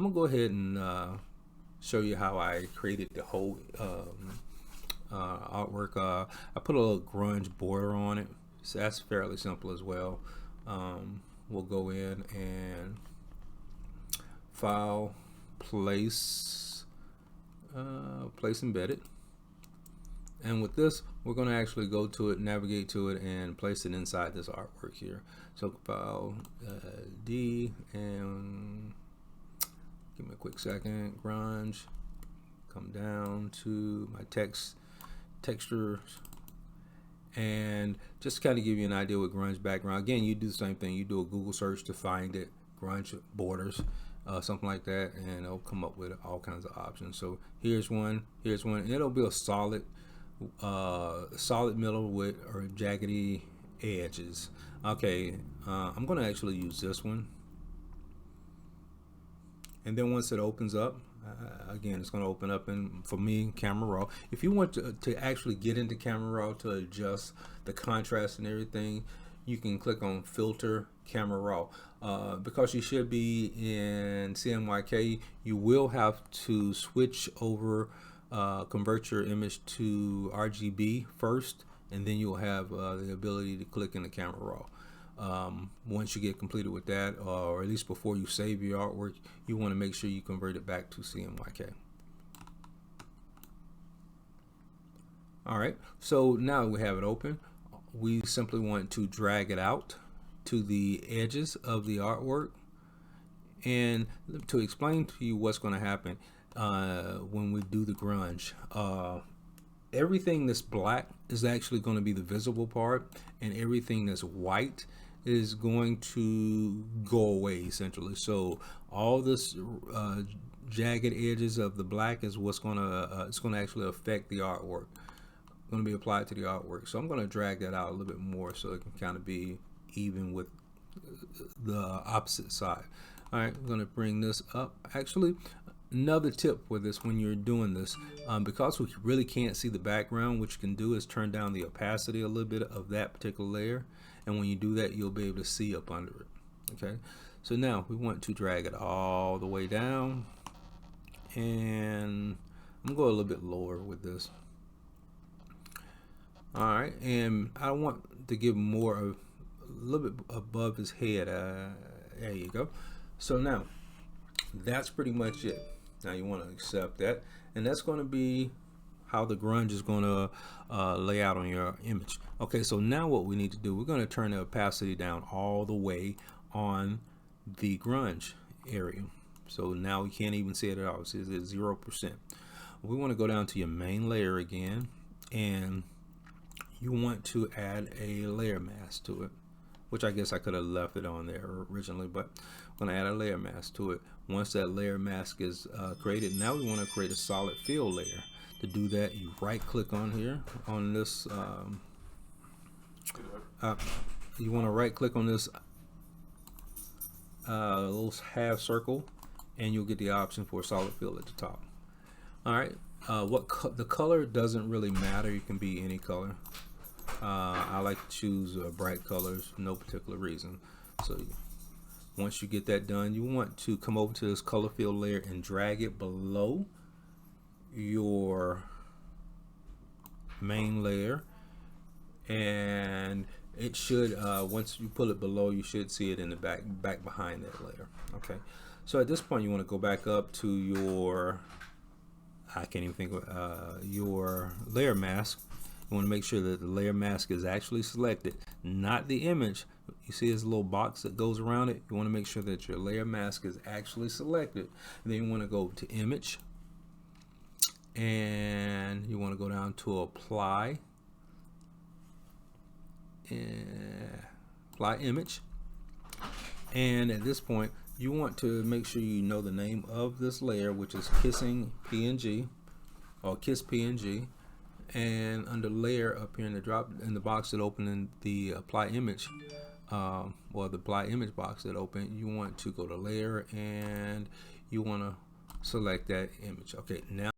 I'm gonna go ahead and show you how I created the whole artwork. I put a little grunge border on it, so that's fairly simple as well. We'll go in and file, place embedded, and with this we're going to actually go to it, navigate to it, and place it inside this artwork here. So file D, and give me a quick second, grunge, come down to my textures, and just kind of give you an idea with grunge background. Again, you do the same thing, you do a Google search to find it, grunge borders, something like that, and it'll come up with all kinds of options. So here's one, and it'll be a solid middle with or jaggedy edges. Okay, I'm going to actually use this one, and then once it opens up, again, it's going to open up in, for me, Camera Raw. If you want to actually get into Camera Raw to adjust the contrast and everything, you can click on Filter, Camera Raw. Because you should be in CMYK, you will have to switch over, convert your image to RGB first, and then you'll have the ability to click in the Camera Raw. Once you get completed with that, or at least before you save your artwork, you want to make sure you convert it back to CMYK. Alright, so now we have it open. We simply want to drag it out to the edges of the artwork. And to explain to you what's going to happen when we do the grunge, everything that's black is actually going to be the visible part, and everything that's white is going to go away essentially. So all this jagged edges of the black is what's going to it's going to actually affect the artwork, going to be applied to the artwork. So I'm going to drag that out a little bit more so it can kind of be even with the opposite side. All right, I'm going to bring this up. Actually, another tip with this, when you're doing this, because we really can't see the background, what you can do is turn down the opacity a little bit of that particular layer, and when you do that, you'll be able to see up under it. Okay, so now we want to drag it all the way down, and I'm going to go a little bit lower with this. All right, and I want to give more of a little bit above his head. There you go. So now that's pretty much it. Now you want to accept that, and that's going to be how the grunge is going to lay out on your image. Okay, so now what we need to do, we're going to turn the opacity down all the way on the grunge area. So now we can't even see it at all. It's at 0%. We want to go down to your main layer again, and you want to add a layer mask to it, which I guess I could have left it on there originally, but I'm going to add a layer mask to it. Once that layer mask is created, now we want to create a solid fill layer. To do that, you right click on here on this, you want to right click on this little half circle, and you'll get the option for solid fill at the top. All right, the color doesn't really matter. You can be any color. I like to choose bright colors, no particular reason. So once you get that done, you want to come over to this color fill layer and drag it below your main layer, and it should once you pull it below, you should see it in the back behind that layer. Okay, so at this point you want to go back up to your, I can't even think of your layer mask. You want to make sure that the layer mask is actually selected, not the image. You see this little box that goes around it? You want to make sure that your layer mask is actually selected. And then you want to go to image, and you want to go down to apply, apply image. And at this point, you want to make sure you know the name of this layer, which is Kissing PNG or Kiss PNG. And under layer up here in the box that opened in the apply image, or the apply image box that opened, you want to go to layer and you want to select that image. Okay, now